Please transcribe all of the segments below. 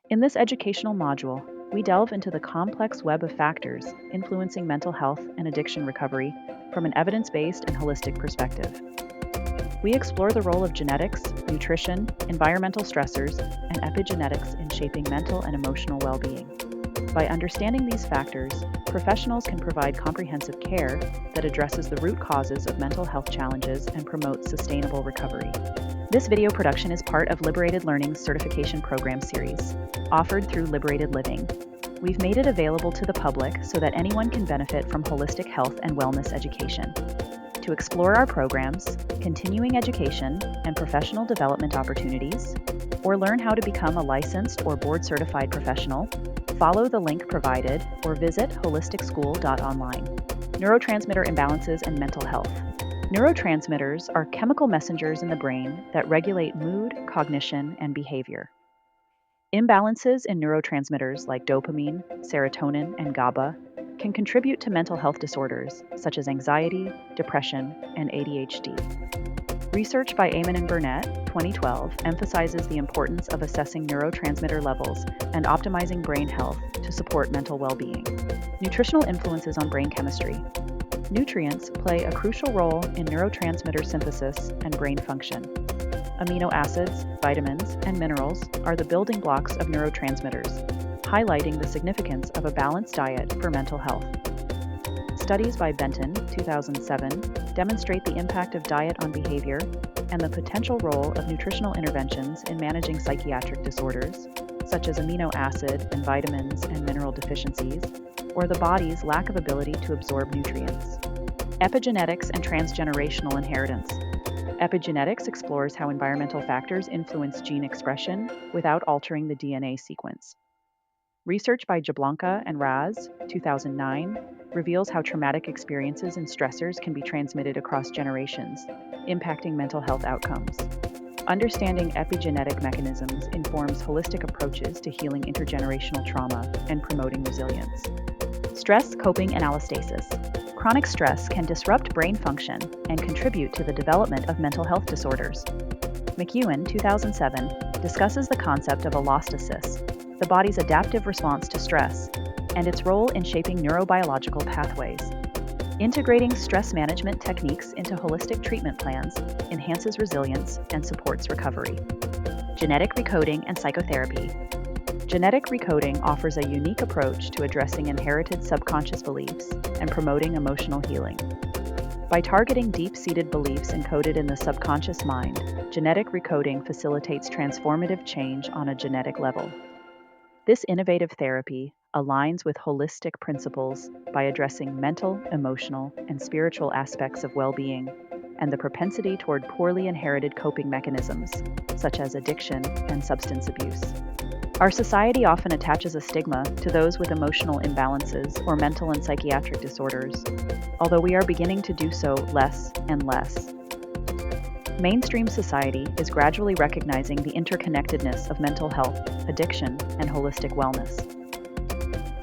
In this educational module, we delve into the complex web of factors influencing mental health and addiction recovery from an evidence-based and holistic perspective. We explore the role of genetics, nutrition, environmental stressors, and epigenetics in shaping mental and emotional well-being. By understanding these factors, professionals can provide comprehensive care that addresses the root causes of mental health challenges and promotes sustainable recovery. This video production is part of Liberated Learning's certification program series, offered through Liberated Living. We've made it available to the public so that anyone can benefit from holistic health and wellness education. To explore our programs, continuing education, and professional development opportunities, or learn how to become a licensed or board-certified professional, follow the link provided or visit HolisticSchool.Online. Neurotransmitter imbalances and mental health. Neurotransmitters are chemical messengers in the brain that regulate mood, cognition, and behavior. Imbalances in neurotransmitters like dopamine, serotonin, and GABA can contribute to mental health disorders such as anxiety, depression, and ADHD. Research by Amen and Burnett, 2012, emphasizes the importance of assessing neurotransmitter levels and optimizing brain health to support mental well-being. Nutritional influences on brain chemistry. Nutrients play a crucial role in neurotransmitter synthesis and brain function. Amino acids, vitamins, and minerals are the building blocks of neurotransmitters, highlighting the significance of a balanced diet for mental health. Studies by Benton, 2007, demonstrate the impact of diet on behavior and the potential role of nutritional interventions in managing psychiatric disorders, such as amino acid and vitamins and mineral deficiencies, or the body's lack of ability to absorb nutrients. Epigenetics and transgenerational inheritance. Epigenetics explores how environmental factors influence gene expression without altering the DNA sequence. Research by Jablonka and Raz, 2009, reveals how traumatic experiences and stressors can be transmitted across generations, impacting mental health outcomes. Understanding epigenetic mechanisms informs holistic approaches to healing intergenerational trauma and promoting resilience. Stress, coping, and allostasis. Chronic stress can disrupt brain function and contribute to the development of mental health disorders. McEwen, 2007, discusses the concept of allostasis, the body's adaptive response to stress, and its role in shaping neurobiological pathways. Integrating stress management techniques into holistic treatment plans enhances resilience and supports recovery. Genetic recoding and psychotherapy. Genetic recoding offers a unique approach to addressing inherited subconscious beliefs and promoting emotional healing. By targeting deep-seated beliefs encoded in the subconscious mind, genetic recoding facilitates transformative change on a genetic level. This innovative therapy aligns with holistic principles by addressing mental, emotional, and spiritual aspects of well-being and the propensity toward poorly inherited coping mechanisms, such as addiction and substance abuse. Our society often attaches a stigma to those with emotional imbalances or mental and psychiatric disorders, although we are beginning to do so less and less. Mainstream society is gradually recognizing the interconnectedness of mental health, addiction, and holistic wellness.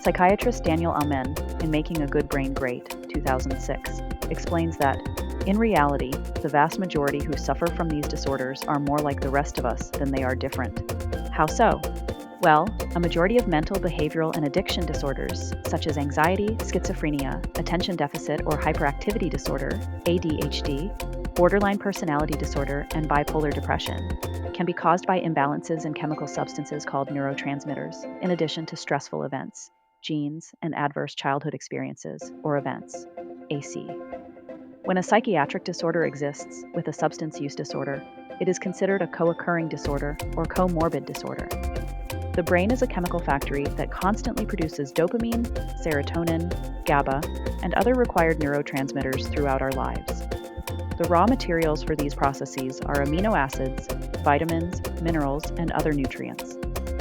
Psychiatrist Daniel Amen, in Making a Good Brain Great, 2006, explains that, in reality, the vast majority who suffer from these disorders are more like the rest of us than they are different. How so? Well, a majority of mental, behavioral, and addiction disorders, such as anxiety, schizophrenia, attention deficit or hyperactivity disorder, ADHD, borderline personality disorder, and bipolar depression, can be caused by imbalances in chemical substances called neurotransmitters, in addition to stressful events, genes, and adverse childhood experiences, or events, AC. When a psychiatric disorder exists with a substance use disorder, it is considered a co-occurring disorder or comorbid disorder. The brain is a chemical factory that constantly produces dopamine, serotonin, GABA, and other required neurotransmitters throughout our lives. The raw materials for these processes are amino acids, vitamins, minerals, and other nutrients.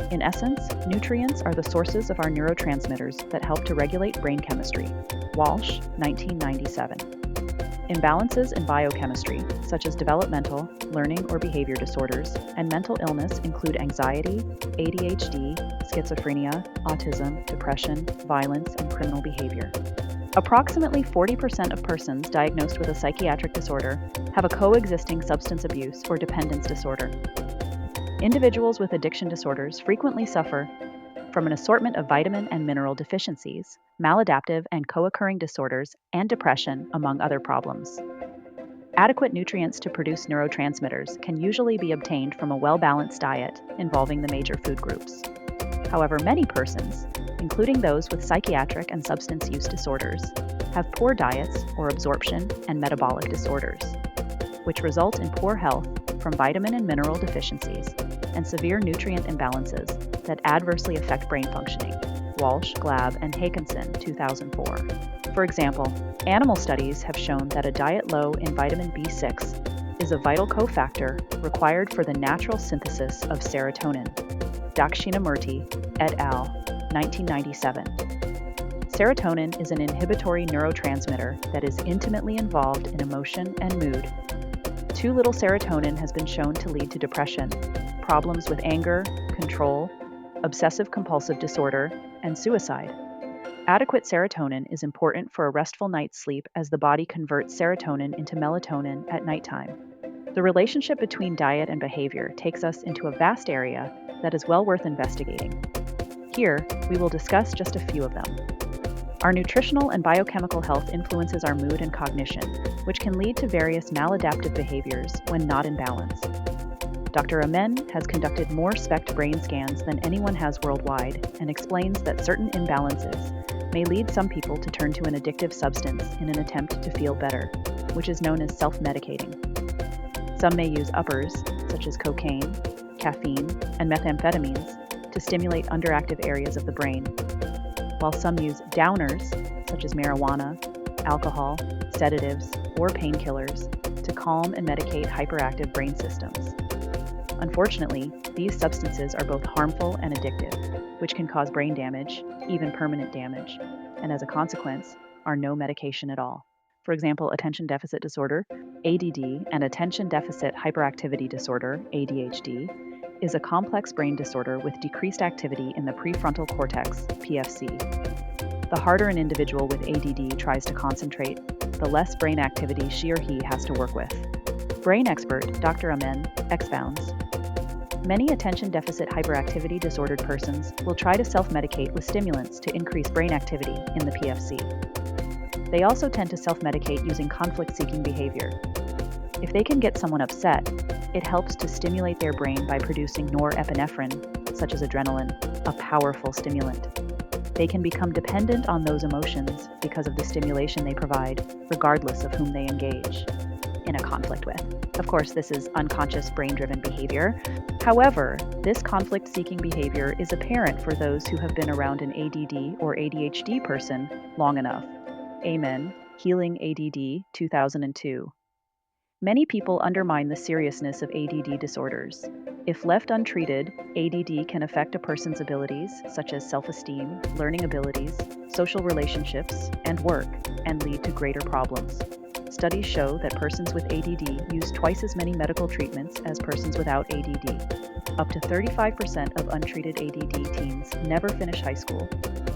In essence, nutrients are the sources of our neurotransmitters that help to regulate brain chemistry. Walsh, 1997. Imbalances in biochemistry, such as developmental, learning or behavior disorders, and mental illness include anxiety, ADHD, schizophrenia, autism, depression, violence, and criminal behavior. Approximately 40% of persons diagnosed with a psychiatric disorder have a coexisting substance abuse or dependence disorder. Individuals with addiction disorders frequently suffer from an assortment of vitamin and mineral deficiencies, maladaptive and co-occurring disorders, and depression, among other problems. Adequate nutrients to produce neurotransmitters can usually be obtained from a well-balanced diet involving the major food groups. However, many persons, including those with psychiatric and substance use disorders, have poor diets or absorption and metabolic disorders, which result in poor health from vitamin and mineral deficiencies and severe nutrient imbalances that adversely affect brain functioning. Walsh, Glab, and Hakinson, 2004. For example, animal studies have shown that a diet low in vitamin B6 is a vital cofactor required for the natural synthesis of serotonin. Dakshinamurti, et al., 1997. Serotonin is an inhibitory neurotransmitter that is intimately involved in emotion and mood. Too little serotonin has been shown to lead to depression, problems with anger, control, obsessive-compulsive disorder, and suicide. Adequate serotonin is important for a restful night's sleep as the body converts serotonin into melatonin at nighttime. The relationship between diet and behavior takes us into a vast area that is well worth investigating. Here, we will discuss just a few of them. Our nutritional and biochemical health influences our mood and cognition, which can lead to various maladaptive behaviors when not in balance. Dr. Amen has conducted more SPECT brain scans than anyone has worldwide and explains that certain imbalances may lead some people to turn to an addictive substance in an attempt to feel better, which is known as self-medicating. Some may use uppers, such as cocaine, caffeine, and methamphetamines, to stimulate underactive areas of the brain, while some use downers, such as marijuana, alcohol, sedatives, or painkillers, to calm and medicate hyperactive brain systems. Unfortunately, these substances are both harmful and addictive, which can cause brain damage, even permanent damage, and as a consequence, are no medication at all. For example, attention deficit disorder, ADD, and attention deficit hyperactivity disorder, ADHD, is a complex brain disorder with decreased activity in the prefrontal cortex, PFC. The harder an individual with ADD tries to concentrate, the less brain activity she or he has to work with. Brain expert Dr. Amen expounds. Many attention deficit hyperactivity disordered persons will try to self-medicate with stimulants to increase brain activity in the PFC. They also tend to self-medicate using conflict-seeking behavior. If they can get someone upset, it helps to stimulate their brain by producing norepinephrine, such as adrenaline, a powerful stimulant. They can become dependent on those emotions because of the stimulation they provide, regardless of whom they engage in a conflict with. Of course, this is unconscious brain-driven behavior. However, this conflict-seeking behavior is apparent for those who have been around an ADD or ADHD person long enough. Amen. Healing ADD, 2002. Many people undermine the seriousness of ADD disorders. If left untreated, ADD can affect a person's abilities, such as self-esteem, learning abilities, social relationships, and work, and lead to greater problems. Studies show that persons with ADD use twice as many medical treatments as persons without ADD. Up to 35% of untreated ADD teens never finish high school.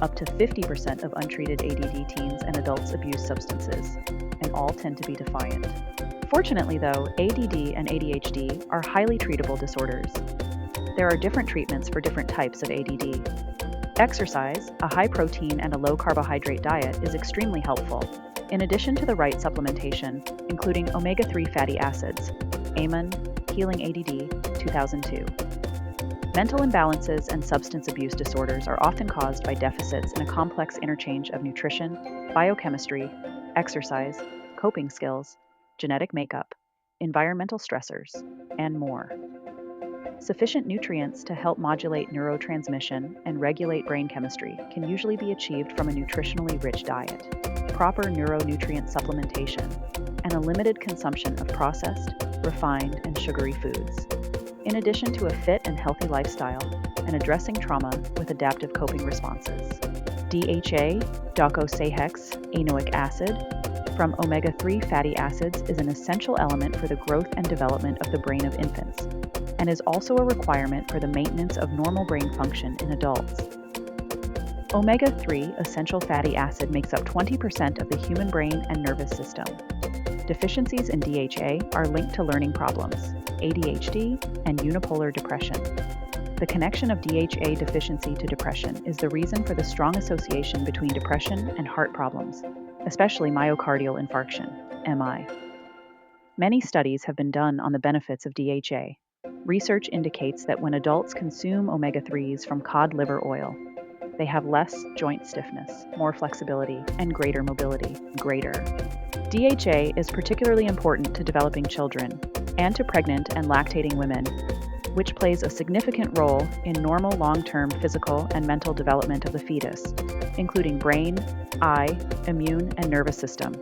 Up to 50% of untreated ADD teens and adults abuse substances, and all tend to be defiant. Fortunately, though, ADD and ADHD are highly treatable disorders. There are different treatments for different types of ADD. Exercise, a high-protein and a low-carbohydrate diet, is extremely helpful, in addition to the right supplementation, including omega-3 fatty acids. Amen. Healing ADD, 2002. Mental imbalances and substance abuse disorders are often caused by deficits in a complex interchange of nutrition, biochemistry, exercise, coping skills, genetic makeup, environmental stressors, and more. Sufficient nutrients to help modulate neurotransmission and regulate brain chemistry can usually be achieved from a nutritionally rich diet, proper neuronutrient supplementation, and a limited consumption of processed, refined, and sugary foods, in addition to a fit and healthy lifestyle and addressing trauma with adaptive coping responses. DHA, docosahexaenoic acid, from omega-3 fatty acids is an essential element for the growth and development of the brain of infants, and is also a requirement for the maintenance of normal brain function in adults. Omega-3 essential fatty acid makes up 20% of the human brain and nervous system. Deficiencies in DHA are linked to learning problems, ADHD, and unipolar depression. The connection of DHA deficiency to depression is the reason for the strong association between depression and heart problems, especially myocardial infarction, MI. Many studies have been done on the benefits of DHA. Research indicates that when adults consume omega-3s from cod liver oil, they have less joint stiffness, more flexibility, and greater mobility. DHA is particularly important to developing children and to pregnant and lactating women, which plays a significant role in normal long-term physical and mental development of the fetus, including brain, eye, immune, and nervous system.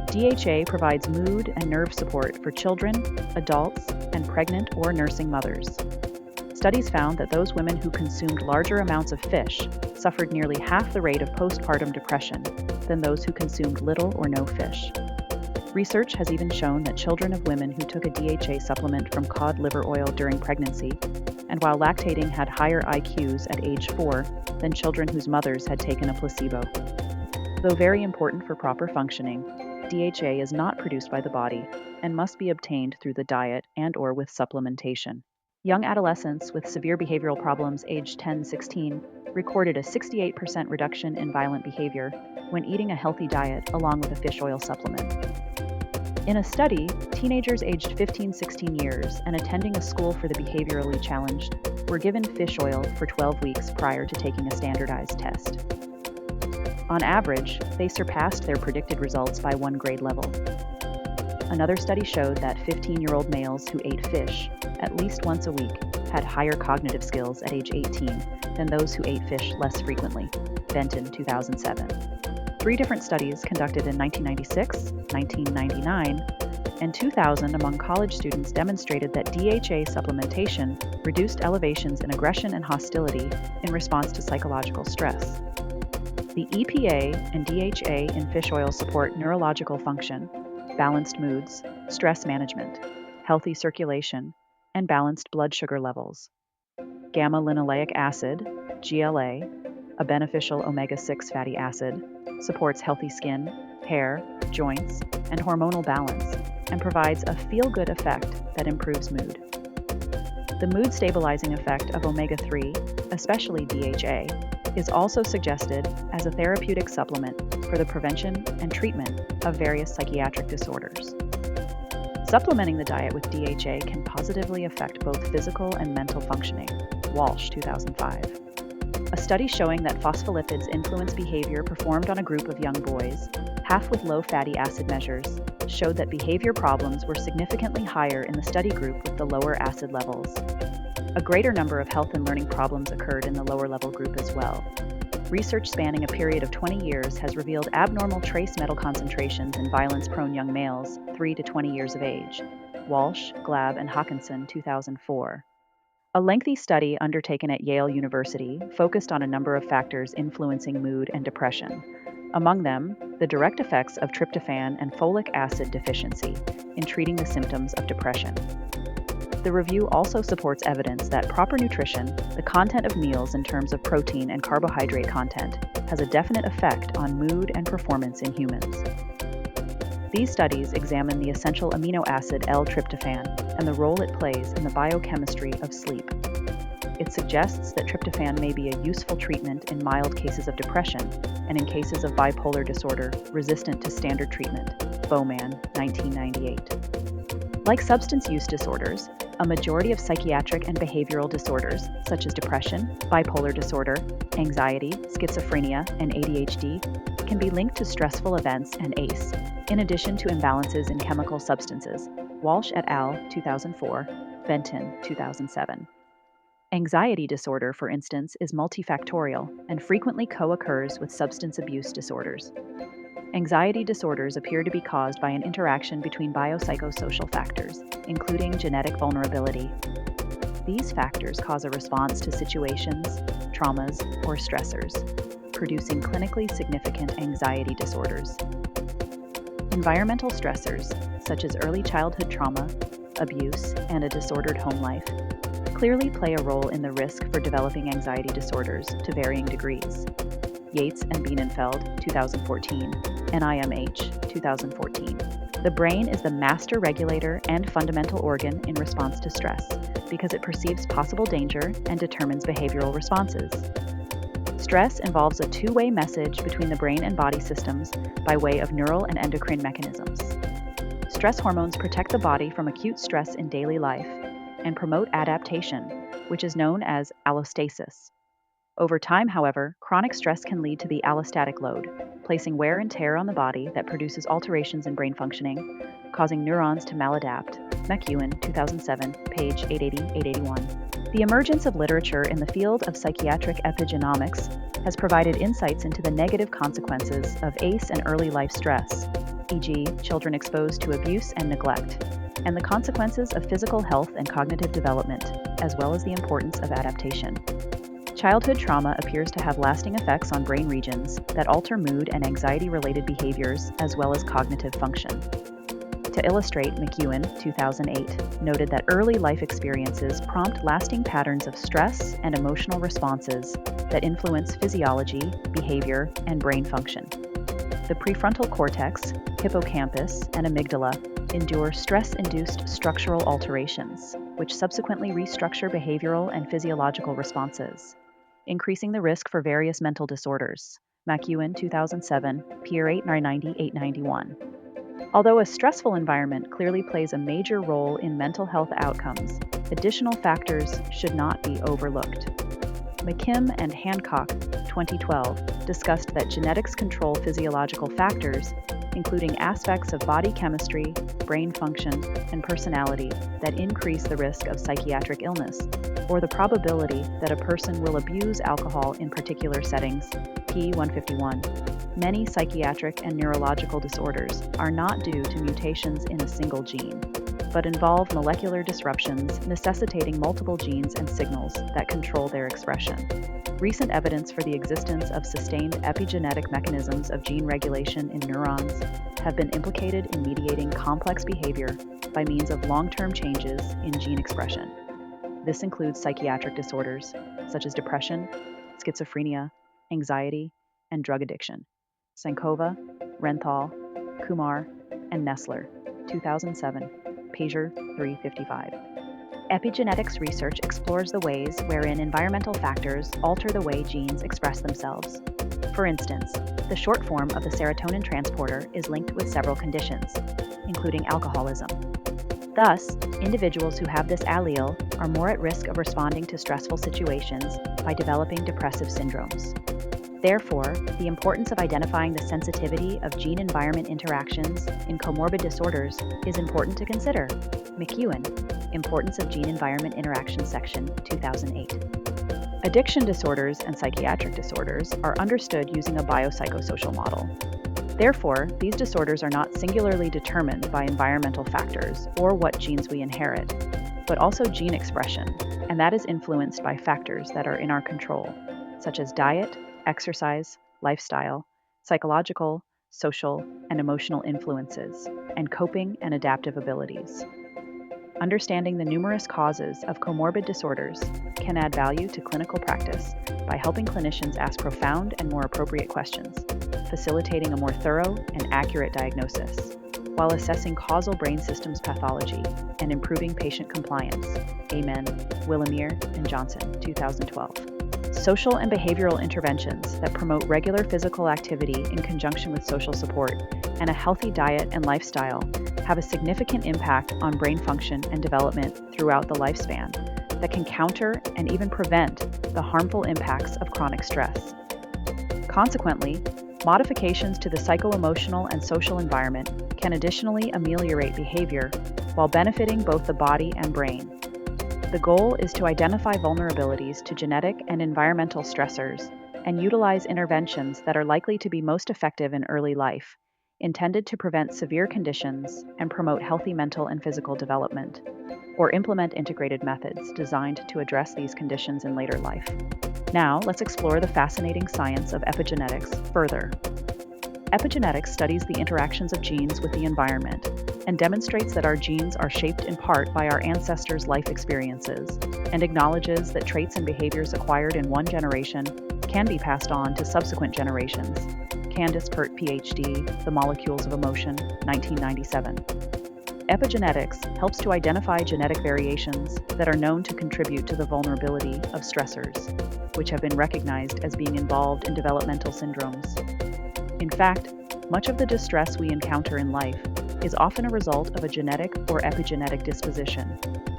DHA provides mood and nerve support for children, adults, and pregnant or nursing mothers. Studies found that those women who consumed larger amounts of fish suffered nearly half the rate of postpartum depression than those who consumed little or no fish. Research has even shown that children of women who took a DHA supplement from cod liver oil during pregnancy and while lactating had higher IQs at age 4 than children whose mothers had taken a placebo. Though very important for proper functioning, DHA is not produced by the body and must be obtained through the diet and/or with supplementation. Young adolescents with severe behavioral problems aged 10-16 recorded a 68% reduction in violent behavior when eating a healthy diet along with a fish oil supplement. In a study, teenagers aged 15-16 years and attending a school for the behaviorally challenged were given fish oil for 12 weeks prior to taking a standardized test. On average, they surpassed their predicted results by 1 grade level. Another study showed that 15-year-old males who ate fish at least once a week had higher cognitive skills at age 18 than those who ate fish less frequently. Benton, 2007. 3 different studies conducted in 1996, 1999, and 2000 among college students demonstrated that DHA supplementation reduced elevations in aggression and hostility in response to psychological stress. The EPA and DHA in fish oil support neurological function, balanced moods, stress management, healthy circulation, and balanced blood sugar levels. Gamma-linoleic acid, GLA, a beneficial omega-6 fatty acid, supports healthy skin, hair, joints, and hormonal balance, and provides a feel-good effect that improves mood. The mood-stabilizing effect of omega-3, especially DHA, is also suggested as a therapeutic supplement for the prevention and treatment of various psychiatric disorders. Supplementing the diet with DHA can positively affect both physical and mental functioning. Walsh, 2005. A study showing that phospholipids influence behavior performed on a group of young boys, half with low fatty acid measures, showed that behavior problems were significantly higher in the study group with the lower acid levels. A greater number of health and learning problems occurred in the lower level group as well. Research spanning a period of 20 years has revealed abnormal trace metal concentrations in violence-prone young males 3 to 20 years of age. Walsh, Glab, and Hawkinson, 2004. A lengthy study undertaken at Yale University focused on a number of factors influencing mood and depression. Among them, the direct effects of tryptophan and folic acid deficiency in treating the symptoms of depression. The review also supports evidence that proper nutrition, the content of meals in terms of protein and carbohydrate content, has a definite effect on mood and performance in humans. These studies examine the essential amino acid L-tryptophan and the role it plays in the biochemistry of sleep. It suggests that tryptophan may be a useful treatment in mild cases of depression and in cases of bipolar disorder resistant to standard treatment. Bowman, 1998. Like substance use disorders, a majority of psychiatric and behavioral disorders, such as depression, bipolar disorder, anxiety, schizophrenia, and ADHD, can be linked to stressful events and ACE, in addition to imbalances in chemical substances. Walsh et al., 2004, Benton, 2007. Anxiety disorder, for instance, is multifactorial and frequently co-occurs with substance abuse disorders. Anxiety disorders appear to be caused by an interaction between biopsychosocial factors, including genetic vulnerability. These factors cause a response to situations, traumas, or stressors, producing clinically significant anxiety disorders. Environmental stressors, such as early childhood trauma, abuse, and a disordered home life, clearly play a role in the risk for developing anxiety disorders to varying degrees. Yates and Bienenfeld, 2014, NIMH, 2014. The brain is the master regulator and fundamental organ in response to stress because it perceives possible danger and determines behavioral responses. Stress involves a two-way message between the brain and body systems by way of neural and endocrine mechanisms. Stress hormones protect the body from acute stress in daily life and promote adaptation, which is known as allostasis. Over time, however, chronic stress can lead to the allostatic load, placing wear and tear on the body that produces alterations in brain functioning, causing neurons to maladapt. McEwen, 2007, page 880-881. The emergence of literature in the field of psychiatric epigenomics has provided insights into the negative consequences of ACE and early life stress, e.g., children exposed to abuse and neglect, and the consequences of physical health and cognitive development, as well as the importance of adaptation. Childhood trauma appears to have lasting effects on brain regions that alter mood and anxiety-related behaviors as well as cognitive function. To illustrate, McEwen, 2008, noted that early life experiences prompt lasting patterns of stress and emotional responses that influence physiology, behavior, and brain function. The prefrontal cortex, hippocampus, and amygdala endure stress-induced structural alterations, which subsequently restructure behavioral and physiological responses, increasing the risk for various mental disorders. McEwen, 2007, Peer 890-891. Although a stressful environment clearly plays a major role in mental health outcomes, additional factors should not be overlooked. McKim and Hancock, 2012, discussed that genetics control physiological factors, including aspects of body chemistry, brain function, and personality that increase the risk of psychiatric illness, or the probability that a person will abuse alcohol in particular settings. P. 151. Many psychiatric and neurological disorders are not due to mutations in a single gene, but involve molecular disruptions necessitating multiple genes and signals that control their expression. Recent evidence for the existence of sustained epigenetic mechanisms of gene regulation in neurons have been implicated in mediating complex behavior by means of long-term changes in gene expression. This includes psychiatric disorders such as depression, schizophrenia, anxiety, and drug addiction. Sankova, Renthal, Kumar, and Nestler, 2007, Pager 355. Epigenetics research explores the ways wherein environmental factors alter the way genes express themselves. For instance, the short form of the serotonin transporter is linked with several conditions, including alcoholism. Thus, individuals who have this allele are more at risk of responding to stressful situations by developing depressive syndromes. Therefore, the importance of identifying the sensitivity of gene-environment interactions in comorbid disorders is important to consider. McEwen, Importance of Gene-Environment Interaction section, 2008. Addiction disorders and psychiatric disorders are understood using a biopsychosocial model. Therefore, these disorders are not singularly determined by environmental factors or what genes we inherit, but also gene expression, and that is influenced by factors that are in our control, such as diet, exercise, lifestyle, psychological, social, and emotional influences, and coping and adaptive abilities. Understanding the numerous causes of comorbid disorders can add value to clinical practice by helping clinicians ask profound and more appropriate questions, facilitating a more thorough and accurate diagnosis, while assessing causal brain systems pathology and improving patient compliance. Amen. Willamere and Johnson, 2012. Social and behavioral interventions that promote regular physical activity in conjunction with social support and a healthy diet and lifestyle have a significant impact on brain function and development throughout the lifespan that can counter and even prevent the harmful impacts of chronic stress. Consequently, modifications to the psycho-emotional and social environment can additionally ameliorate behavior while benefiting both the body and brain. The goal is to identify vulnerabilities to genetic and environmental stressors and utilize interventions that are likely to be most effective in early life, intended to prevent severe conditions and promote healthy mental and physical development, or implement integrated methods designed to address these conditions in later life. Now, let's explore the fascinating science of epigenetics further. Epigenetics studies the interactions of genes with the environment and demonstrates that our genes are shaped in part by our ancestors' life experiences, and acknowledges that traits and behaviors acquired in one generation can be passed on to subsequent generations, Candace Pert, Ph.D., The Molecules of Emotion, 1997. Epigenetics helps to identify genetic variations that are known to contribute to the vulnerability of stressors, which have been recognized as being involved in developmental syndromes. In fact, much of the distress we encounter in life is often a result of a genetic or epigenetic disposition,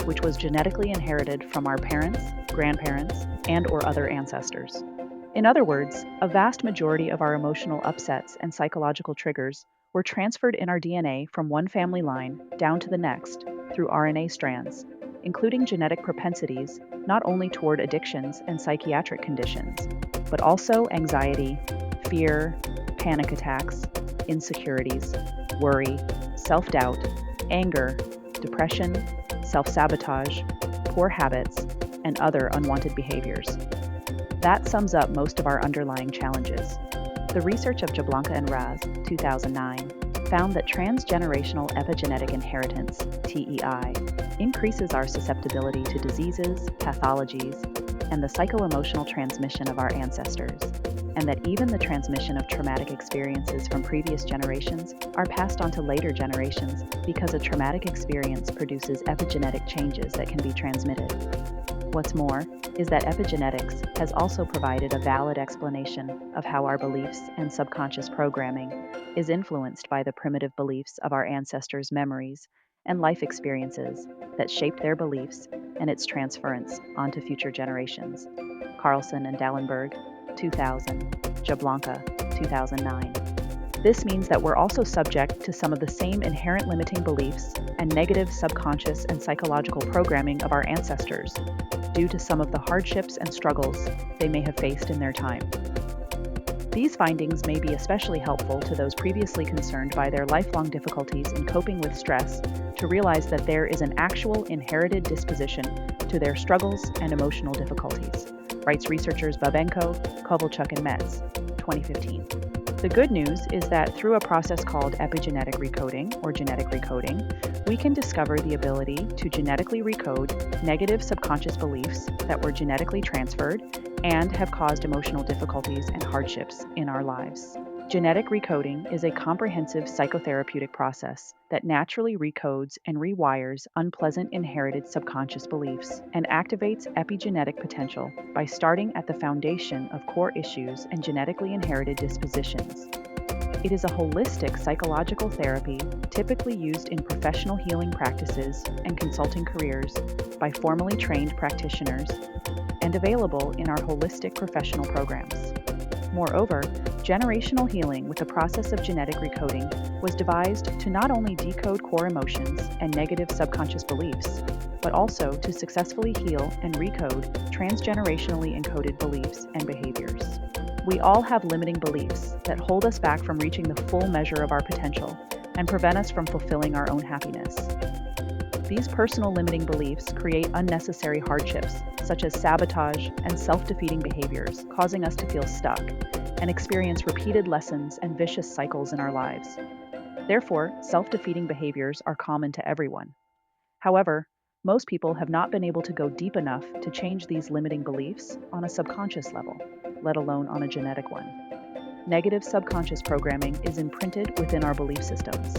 which was genetically inherited from our parents, grandparents, and/or other ancestors. In other words, a vast majority of our emotional upsets and psychological triggers were transferred in our DNA from one family line down to the next through RNA strands, including genetic propensities not only toward addictions and psychiatric conditions, but also anxiety, fear, panic attacks, insecurities, worry, self-doubt, anger, depression, self-sabotage, poor habits, and other unwanted behaviors. That sums up most of our underlying challenges. The research of Jablonka and Raz, 2009, found that transgenerational epigenetic inheritance, TEI, increases our susceptibility to diseases, pathologies, and the psycho-emotional transmission of our ancestors, and that even the transmission of traumatic experiences from previous generations are passed on to later generations because a traumatic experience produces epigenetic changes that can be transmitted. What's more is that epigenetics has also provided a valid explanation of how our beliefs and subconscious programming is influenced by the primitive beliefs of our ancestors' memories and life experiences that shaped their beliefs and its transference onto future generations. Carlson and Dallenberg, 2000, Jablonka, 2009. This means that we're also subject to some of the same inherent limiting beliefs and negative subconscious and psychological programming of our ancestors due to some of the hardships and struggles they may have faced in their time. These findings may be especially helpful to those previously concerned by their lifelong difficulties in coping with stress to realize that there is an actual inherited disposition to their struggles and emotional difficulties, writes researchers Babenko, Kovalchuk, and Metz, 2015. The good news is that through a process called epigenetic recoding, or genetic recoding, we can discover the ability to genetically recode negative subconscious beliefs that were genetically transferred and have caused emotional difficulties and hardships in our lives. Genetic recoding is a comprehensive psychotherapeutic process that naturally recodes and rewires unpleasant inherited subconscious beliefs and activates epigenetic potential by starting at the foundation of core issues and genetically inherited dispositions. It is a holistic psychological therapy typically used in professional healing practices and consulting careers by formally trained practitioners and available in our holistic professional programs. Moreover, generational healing with the process of genetic recoding was devised to not only decode core emotions and negative subconscious beliefs, but also to successfully heal and recode transgenerationally encoded beliefs and behaviors. We all have limiting beliefs that hold us back from reaching the full measure of our potential and prevent us from fulfilling our own happiness. These personal limiting beliefs create unnecessary hardships, such as sabotage and self-defeating behaviors, causing us to feel stuck and experience repeated lessons and vicious cycles in our lives. Therefore, self-defeating behaviors are common to everyone. However, most people have not been able to go deep enough to change these limiting beliefs on a subconscious level, let alone on a genetic one. Negative subconscious programming is imprinted within our belief systems,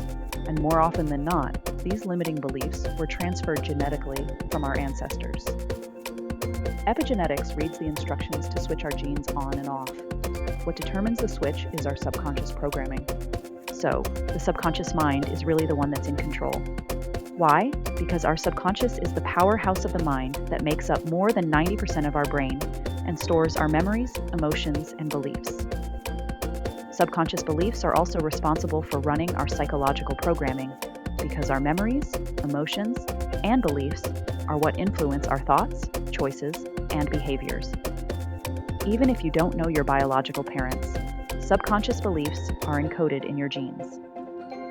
and more often than not, these limiting beliefs were transferred genetically from our ancestors. Epigenetics reads the instructions to switch our genes on and off. What determines the switch is our subconscious programming. So, the subconscious mind is really the one that's in control. Why? Because our subconscious is the powerhouse of the mind that makes up more than 90% of our brain and stores our memories, emotions, and beliefs. Subconscious beliefs are also responsible for running our psychological programming because our memories, emotions, and beliefs are what influence our thoughts, choices, and behaviors. Even if you don't know your biological parents, subconscious beliefs are encoded in your genes.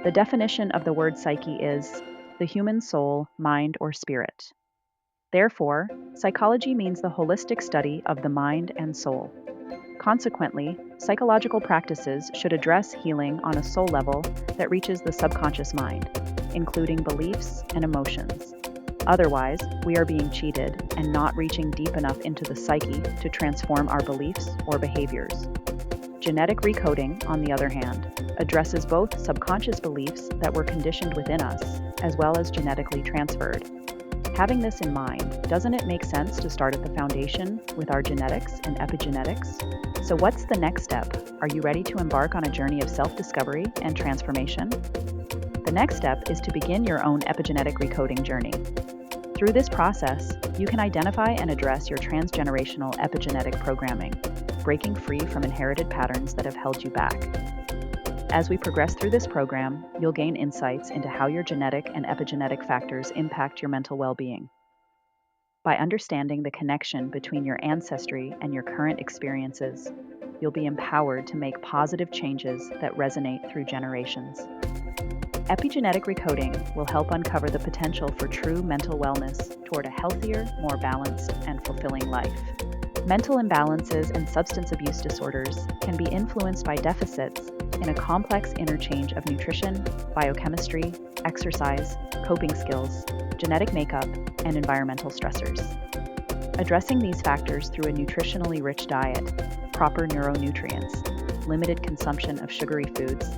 The definition of the word psyche is the human soul, mind, or spirit. Therefore, psychology means the holistic study of the mind and soul. Consequently, psychological practices should address healing on a soul level that reaches the subconscious mind, including beliefs and emotions. Otherwise, we are being cheated and not reaching deep enough into the psyche to transform our beliefs or behaviors. Genetic recoding, on the other hand, addresses both subconscious beliefs that were conditioned within us, as well as genetically transferred. Having this in mind, doesn't it make sense to start at the foundation with our genetics and epigenetics? So what's the next step? Are you ready to embark on a journey of self-discovery and transformation? The next step is to begin your own epigenetic recoding journey. Through this process, you can identify and address your transgenerational epigenetic programming, breaking free from inherited patterns that have held you back. As we progress through this program, you'll gain insights into how your genetic and epigenetic factors impact your mental well-being. By understanding the connection between your ancestry and your current experiences, you'll be empowered to make positive changes that resonate through generations. Epigenetic recoding will help uncover the potential for true mental wellness toward a healthier, more balanced, and fulfilling life. Mental imbalances and substance abuse disorders can be influenced by deficits in a complex interchange of nutrition, biochemistry, exercise, coping skills, genetic makeup, and environmental stressors. Addressing these factors through a nutritionally rich diet, proper neuronutrients, limited consumption of sugary foods,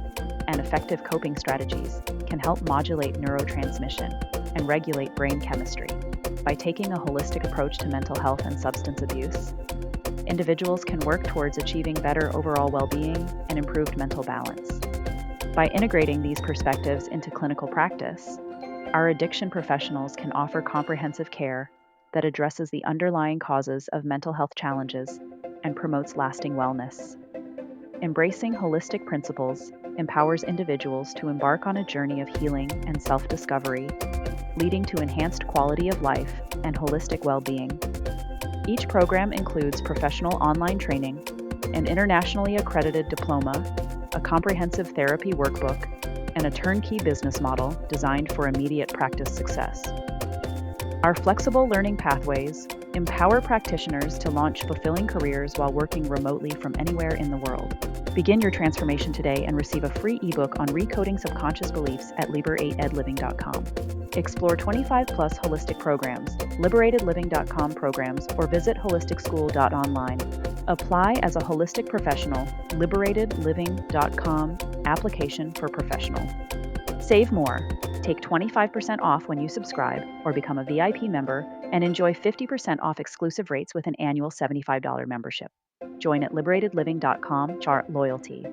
and effective coping strategies can help modulate neurotransmission and regulate brain chemistry. By taking a holistic approach to mental health and substance abuse, individuals can work towards achieving better overall well-being and improved mental balance. By integrating these perspectives into clinical practice, our addiction professionals can offer comprehensive care that addresses the underlying causes of mental health challenges and promotes lasting wellness. Embracing holistic principles empowers individuals to embark on a journey of healing and self-discovery, leading to enhanced quality of life and holistic well-being. Each program includes professional online training, an internationally accredited diploma, a comprehensive therapy workbook, and a turnkey business model designed for immediate practice success. Our flexible learning pathways empower practitioners to launch fulfilling careers while working remotely from anywhere in the world. Begin your transformation today and receive a free ebook on recoding subconscious beliefs at Liberatedliving.com. Explore 25-plus holistic programs, LiberatedLiving.com programs, or visit HolisticSchool.Online. Apply as a holistic professional, LiberatedLiving.com, application for professional. Save more. Take 25% off when you subscribe or become a VIP member and enjoy 50% off exclusive rates with an annual $75 membership. Join at LiberatedLiving.com, chart loyalty.